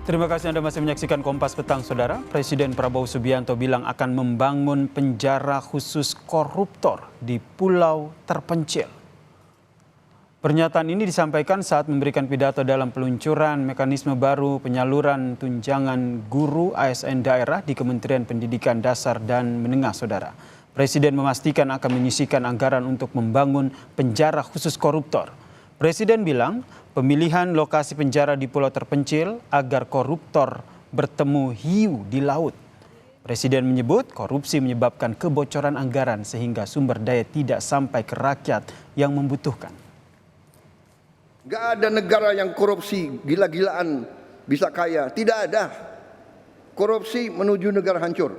Terima kasih Anda masih menyaksikan Kompas Petang, Saudara. Presiden Prabowo Subianto bilang akan membangun penjara khusus koruptor di pulau terpencil. Pernyataan ini disampaikan saat memberikan pidato dalam peluncuran mekanisme baru penyaluran tunjangan guru ASN daerah di Kementerian Pendidikan Dasar dan Menengah, Saudara. Presiden memastikan akan menyisihkan anggaran untuk membangun penjara khusus koruptor. Presiden bilang pemilihan lokasi penjara di pulau terpencil agar koruptor bertemu hiu di laut. Presiden menyebut korupsi menyebabkan kebocoran anggaran sehingga sumber daya tidak sampai ke rakyat yang membutuhkan. Gak ada negara yang korupsi gila-gilaan bisa kaya. Tidak ada. Korupsi menuju negara hancur.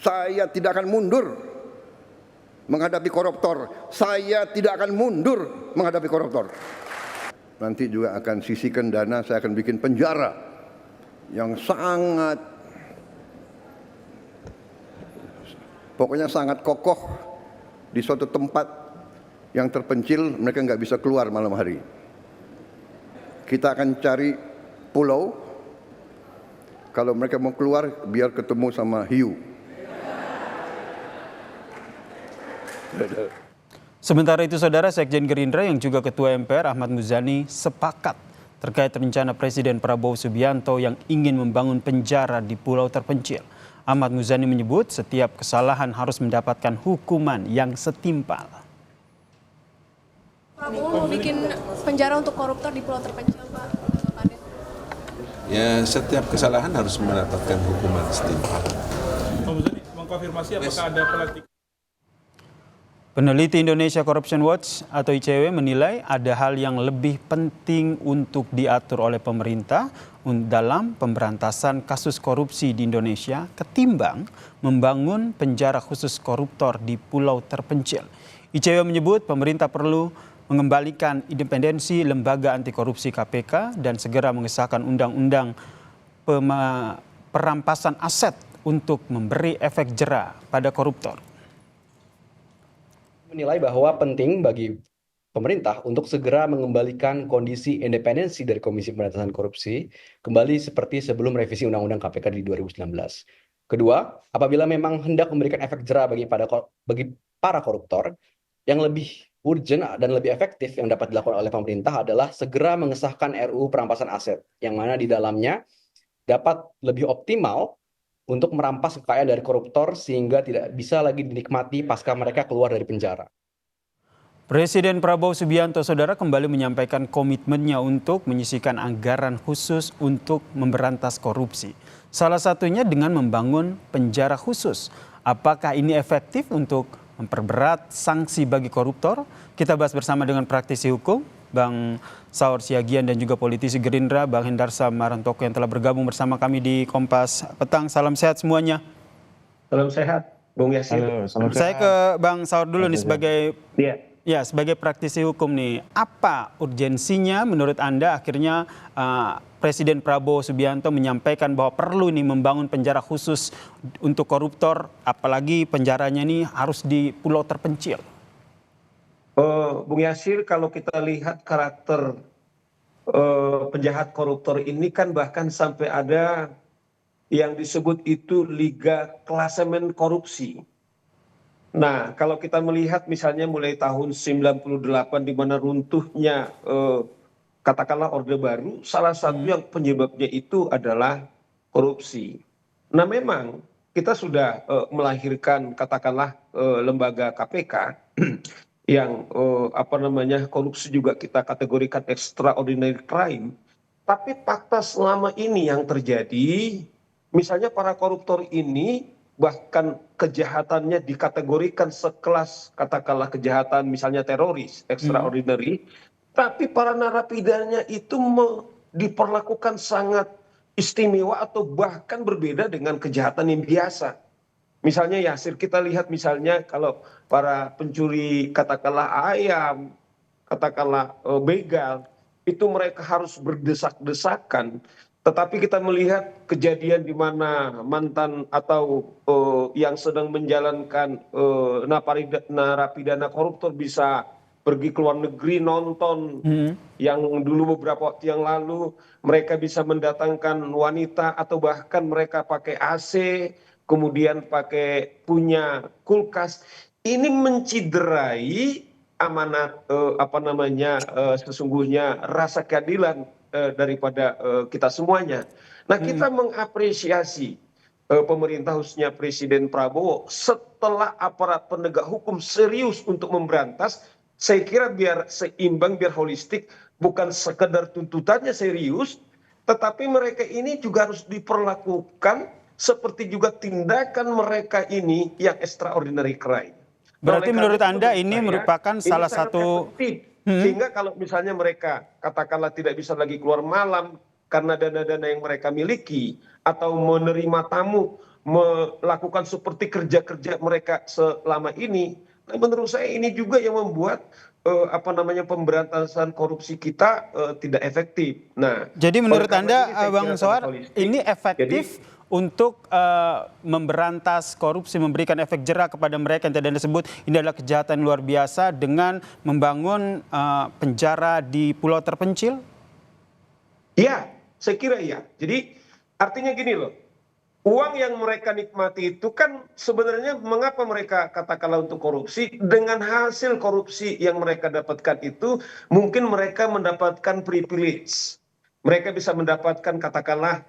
Saya tidak akan mundur menghadapi koruptor. Saya tidak akan mundur menghadapi koruptor. Nanti juga akan sisihkan dana, saya akan bikin penjara yang pokoknya sangat kokoh di suatu tempat yang terpencil, mereka nggak bisa keluar malam hari. Kita akan cari pulau, kalau mereka mau keluar biar ketemu sama hiu. Sementara itu, Saudara, Sekjen Gerindra yang juga Ketua MPR Ahmad Muzani sepakat terkait rencana Presiden Prabowo Subianto yang ingin membangun penjara di pulau terpencil. Ahmad Muzani menyebut setiap kesalahan harus mendapatkan hukuman yang setimpal. Prabowo mau bikin penjara untuk koruptor di pulau terpencil, Pak. Ya, setiap kesalahan harus mendapatkan hukuman setimpal. Pak Muzani, mengkonfirmasi apakah ada pelatih? Peneliti Indonesia Corruption Watch atau ICW menilai ada hal yang lebih penting untuk diatur oleh pemerintah dalam pemberantasan kasus korupsi di Indonesia ketimbang membangun penjara khusus koruptor di pulau terpencil. ICW menyebut pemerintah perlu mengembalikan independensi lembaga anti korupsi KPK dan segera mengesahkan undang-undang perampasan aset untuk memberi efek jera pada koruptor. Menilai bahwa penting bagi pemerintah untuk segera mengembalikan kondisi independensi dari Komisi Pemberantasan Korupsi kembali seperti sebelum revisi Undang-Undang KPK di 2019. Kedua, apabila memang hendak memberikan efek jera bagi para koruptor, yang lebih urgent dan lebih efektif yang dapat dilakukan oleh pemerintah adalah segera mengesahkan RUU perampasan aset, yang mana di dalamnya dapat lebih optimal untuk merampas kekayaan dari koruptor sehingga tidak bisa lagi dinikmati pasca mereka keluar dari penjara. Presiden Prabowo Subianto, Saudara, kembali menyampaikan komitmennya untuk menyisihkan anggaran khusus untuk memberantas korupsi. Salah satunya dengan membangun penjara khusus. Apakah ini efektif untuk memperberat sanksi bagi koruptor? Kita bahas bersama dengan praktisi hukum, Bang Saur Siagian, dan juga politisi Gerindra, Bang Hendarsa Marantoko yang telah bergabung bersama kami di Kompas Petang. Salam sehat semuanya. Salam sehat, Bung Yasir. Saya ke Bang Saur dulu nih sebagai praktisi hukum nih. Apa urgensinya menurut Anda akhirnya Presiden Prabowo Subianto menyampaikan bahwa perlu nih membangun penjara khusus untuk koruptor, apalagi penjaranya ini harus di pulau terpencil? Bung Yasir, kalau kita lihat karakter penjahat koruptor ini kan bahkan sampai ada yang disebut itu Liga Klasemen Korupsi. Nah, kalau kita melihat misalnya mulai tahun 98 di mana runtuhnya katakanlah Orde Baru, salah satu yang penyebabnya itu adalah korupsi. Nah, memang kita sudah melahirkan katakanlah lembaga KPK yang korupsi juga kita kategorikan extraordinary crime. Tapi fakta selama ini yang terjadi, misalnya para koruptor ini bahkan kejahatannya dikategorikan sekelas katakanlah kejahatan misalnya teroris, extraordinary, tapi para narapidana itu diperlakukan sangat istimewa atau bahkan berbeda dengan kejahatan yang biasa. Misalnya Yasir, kita lihat misalnya kalau para pencuri katakanlah ayam, katakanlah begal, itu mereka harus berdesak-desakan. Tetapi kita melihat kejadian di mana mantan atau yang sedang menjalankan narapidana koruptor bisa pergi ke luar negeri nonton, yang dulu beberapa waktu yang lalu mereka bisa mendatangkan wanita atau bahkan mereka pakai AC, kemudian pakai punya kulkas. Ini menciderai amanat sesungguhnya rasa keadilan daripada kita semuanya. Nah, kita mengapresiasi pemerintah khususnya Presiden Prabowo setelah aparat penegak hukum serius untuk memberantas. Saya kira biar seimbang, biar holistik, bukan sekedar tuntutannya serius, tetapi mereka ini juga harus diperlakukan seperti juga tindakan mereka ini yang extraordinary crime. Berarti Oleh menurut karena itu, Anda menurut ini saya, merupakan ini salah sangat satu efektif. Sehingga kalau misalnya mereka katakanlah tidak bisa lagi keluar malam karena dana-dana yang mereka miliki, atau menerima tamu, melakukan seperti kerja-kerja mereka selama ini, nah menurut saya ini juga yang membuat pemberantasan korupsi kita tidak efektif. Nah, jadi oleh menurut karena Anda, ini saya Bang kira sangat Sohar, holistik. ini Jadi efektif untuk memberantas korupsi, memberikan efek jera kepada mereka yang tadi Anda sebut ini adalah kejahatan luar biasa dengan membangun penjara di pulau terpencil? iya, saya kira iya. Jadi artinya gini loh, uang yang mereka nikmati itu kan sebenarnya mengapa mereka katakanlah untuk korupsi, dengan hasil korupsi yang mereka dapatkan itu mungkin mereka mendapatkan privilege. Mereka bisa mendapatkan katakanlah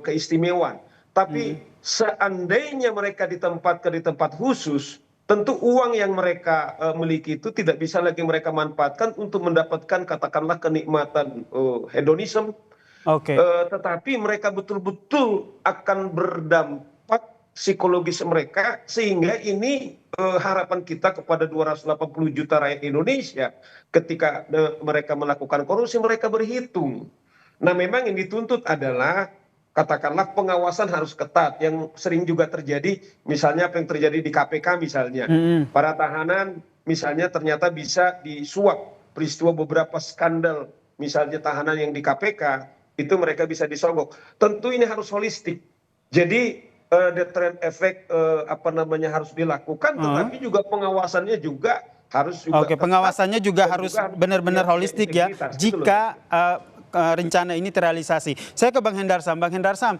keistimewaan. Tapi seandainya mereka ditempatkan di tempat khusus, tentu uang yang mereka miliki itu tidak bisa lagi mereka manfaatkan untuk mendapatkan katakanlah kenikmatan hedonisme. Oke. Tetapi mereka betul-betul akan berdampak psikologis mereka, sehingga ini harapan kita kepada 280 juta rakyat Indonesia ketika mereka melakukan korupsi, mereka berhitung. Nah, memang yang dituntut adalah katakanlah pengawasan harus ketat, yang sering juga terjadi, misalnya apa yang terjadi di KPK misalnya, para tahanan misalnya ternyata bisa disuap, peristiwa beberapa skandal misalnya tahanan yang di KPK itu mereka bisa disogok. Tentu ini harus holistik. Jadi deterrent effect harus dilakukan, tetapi juga pengawasannya juga harus juga Oke, ketat, pengawasannya juga dan harus juga benar-benar punya holistik ya, integritas, gitu loh. jika rencana ini terrealisasi. Saya ke Bang Hendarsam. Bang Hendarsam,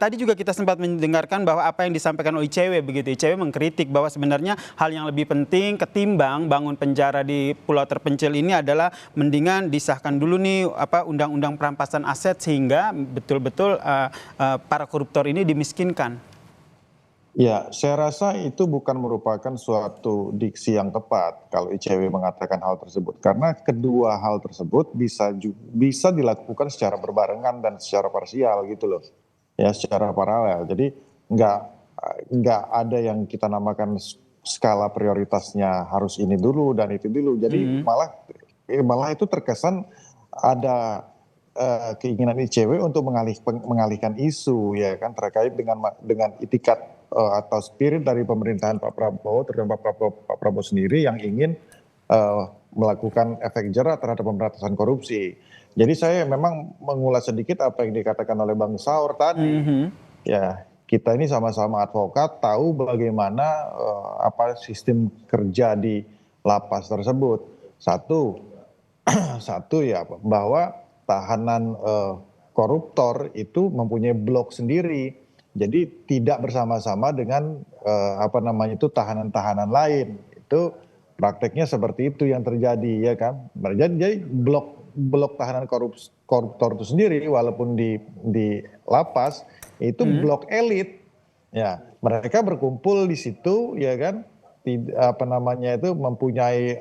tadi juga kita sempat mendengarkan bahwa apa yang disampaikan oleh ICW begitu. ICW mengkritik bahwa sebenarnya hal yang lebih penting ketimbang bangun penjara di pulau terpencil ini adalah mendingan disahkan dulu nih undang-undang perampasan aset sehingga betul-betul para koruptor ini dimiskinkan. Ya, saya rasa itu bukan merupakan suatu diksi yang tepat kalau ICW mengatakan hal tersebut. Karena kedua hal tersebut bisa dilakukan secara berbarengan dan secara parsial gitu loh. Ya, secara paralel. Jadi nggak ada yang kita namakan skala prioritasnya harus ini dulu dan itu dulu. Jadi malah itu terkesan ada keinginan ICW untuk mengalihkan isu ya kan terkait dengan itikat atau spirit dari pemerintahan Pak Prabowo, terutama Pak Prabowo sendiri yang ingin melakukan efek jera terhadap pemberantasan korupsi. Jadi saya memang mengulas sedikit apa yang dikatakan oleh Bang Saur tadi. Ya, kita ini sama-sama advokat, tahu bagaimana sistem kerja di lapas tersebut. Satu ya bahwa tahanan koruptor itu mempunyai blok sendiri. Jadi tidak bersama-sama dengan tahanan-tahanan lain. Itu prakteknya seperti itu yang terjadi ya kan. Jadi blok tahanan koruptor itu sendiri walaupun di lapas itu blok elit. Ya, mereka berkumpul di situ ya kan. Mempunyai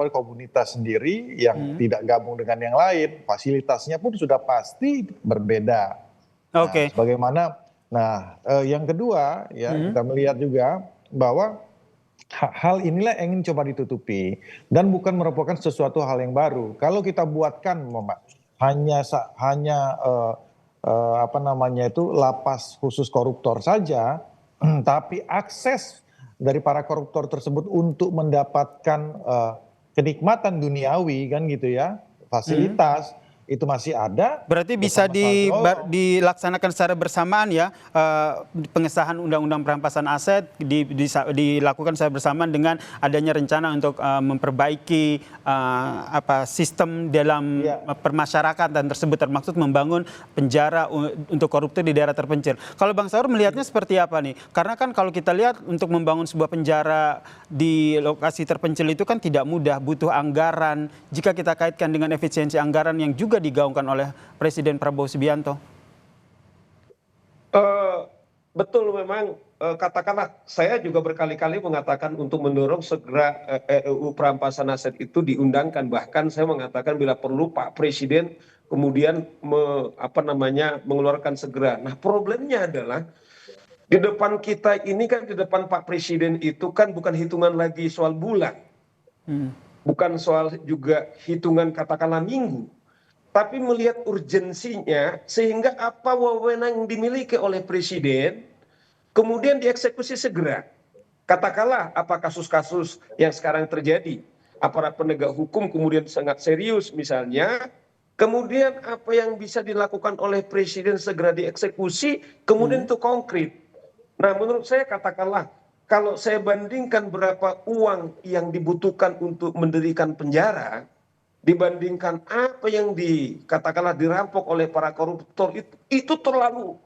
komunitas sendiri yang tidak gabung dengan yang lain. Fasilitasnya pun sudah pasti berbeda. Oke. Yang kedua ya kita melihat juga bahwa hal inilah yang ingin coba ditutupi dan bukan merupakan sesuatu hal yang baru. Kalau kita buatkan hanya lapas khusus koruptor saja, tapi akses dari para koruptor tersebut untuk mendapatkan kenikmatan duniawi kan gitu ya, fasilitas itu masih ada. Berarti bisa dilaksanakan secara bersamaan ya, pengesahan Undang-Undang Perampasan Aset dilakukan secara bersamaan dengan adanya rencana untuk memperbaiki sistem dalam permasyarakatan tersebut, termaksud membangun penjara untuk koruptor di daerah terpencil. Kalau Bang Saur melihatnya seperti apa nih? Karena kan kalau kita lihat untuk membangun sebuah penjara di lokasi terpencil itu kan tidak mudah, butuh anggaran. Jika kita kaitkan dengan efisiensi anggaran yang juga digaungkan oleh Presiden Prabowo Subianto. Betul, memang katakanlah saya juga berkali-kali mengatakan untuk mendorong segera RUU perampasan aset itu diundangkan. Bahkan saya mengatakan bila perlu Pak Presiden kemudian mengeluarkan segera. Nah, problemnya adalah di depan kita ini kan, di depan Pak Presiden itu kan bukan hitungan lagi soal bulan. Bukan soal juga hitungan katakanlah minggu, tapi melihat urgensinya sehingga apa wewenang yang dimiliki oleh Presiden kemudian dieksekusi segera. Katakanlah apa kasus-kasus yang sekarang terjadi, aparat penegak hukum kemudian sangat serius misalnya, kemudian apa yang bisa dilakukan oleh Presiden segera dieksekusi, kemudian itu konkret. Nah, menurut saya katakanlah kalau saya bandingkan berapa uang yang dibutuhkan untuk mendirikan penjara dibandingkan apa yang katakanlah dirampok oleh para koruptor, itu terlalu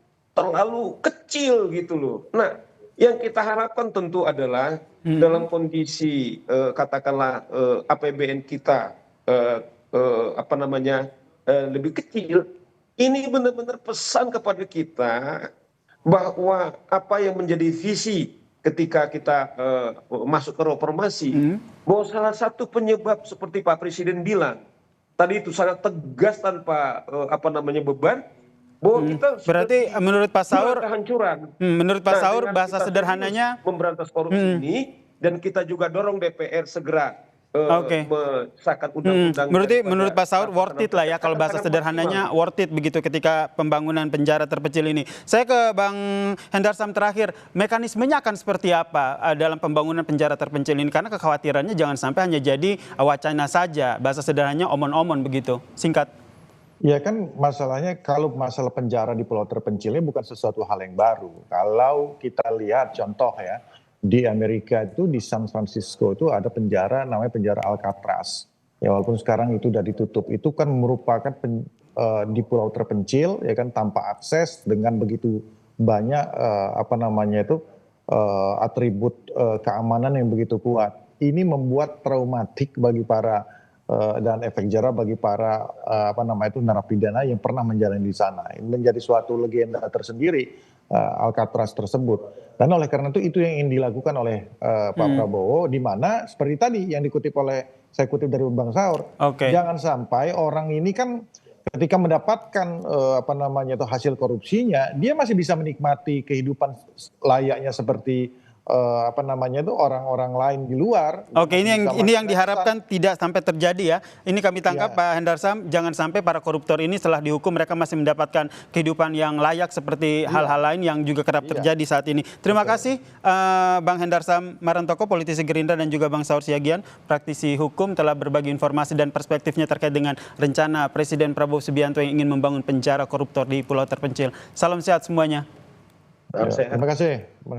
kecil gitu loh. Nah, yang kita harapkan tentu adalah dalam kondisi katakanlah APBN kita lebih kecil, ini benar-benar pesan kepada kita bahwa apa yang menjadi visi ketika kita masuk ke reformasi, bahwa salah satu penyebab seperti Pak Presiden bilang tadi itu sangat tegas tanpa beban, bahwa kita berarti menurut Pak Saur kehancuran. Menurut Pak Saur bahasa sederhananya memberantas korupsi ini, dan kita juga dorong DPR segera mensahkan undang-undang. Menurut Pak Saur worth it lah ya, kalau bahasa sederhananya worth it begitu ketika pembangunan penjara terpencil ini. Saya ke Bang Hendarsam terakhir, mekanismenya akan seperti apa dalam pembangunan penjara terpencil ini? Karena kekhawatirannya jangan sampai hanya jadi wacana saja, bahasa sederhananya omon-omon begitu. Singkat. Ya kan, masalahnya kalau masalah penjara di pulau terpencilnya bukan sesuatu hal yang baru. Kalau kita lihat contoh ya, di Amerika itu di San Francisco itu ada penjara namanya penjara Alcatraz. Ya walaupun sekarang itu sudah ditutup, itu kan merupakan di pulau terpencil ya kan, tanpa akses dengan begitu banyak atribut keamanan yang begitu kuat. Ini membuat traumatik bagi para dan efek jera bagi para narapidana yang pernah menjalani di sana. Ini menjadi suatu legenda tersendiri Alcatraz tersebut. Dan oleh karena itu yang ingin dilakukan oleh Pak Prabowo, di mana seperti tadi yang saya kutip dari Bang Saur, jangan sampai orang ini kan ketika mendapatkan hasil korupsinya, dia masih bisa menikmati kehidupan layaknya seperti orang-orang lain di luar. Oke, ini yang diharapkan tidak sampai terjadi ya. Ini kami tangkap Pak Hendarsam, jangan sampai para koruptor ini setelah dihukum mereka masih mendapatkan kehidupan yang layak seperti hal-hal lain yang juga kerap terjadi saat ini. Terima kasih Bang Hendarsam Marantoko, politisi Gerindra, dan juga Bang Saur Siagian, praktisi hukum, telah berbagi informasi dan perspektifnya terkait dengan rencana Presiden Prabowo Subianto yang ingin membangun penjara koruptor di pulau terpencil. Salam sehat semuanya. Terima kasih.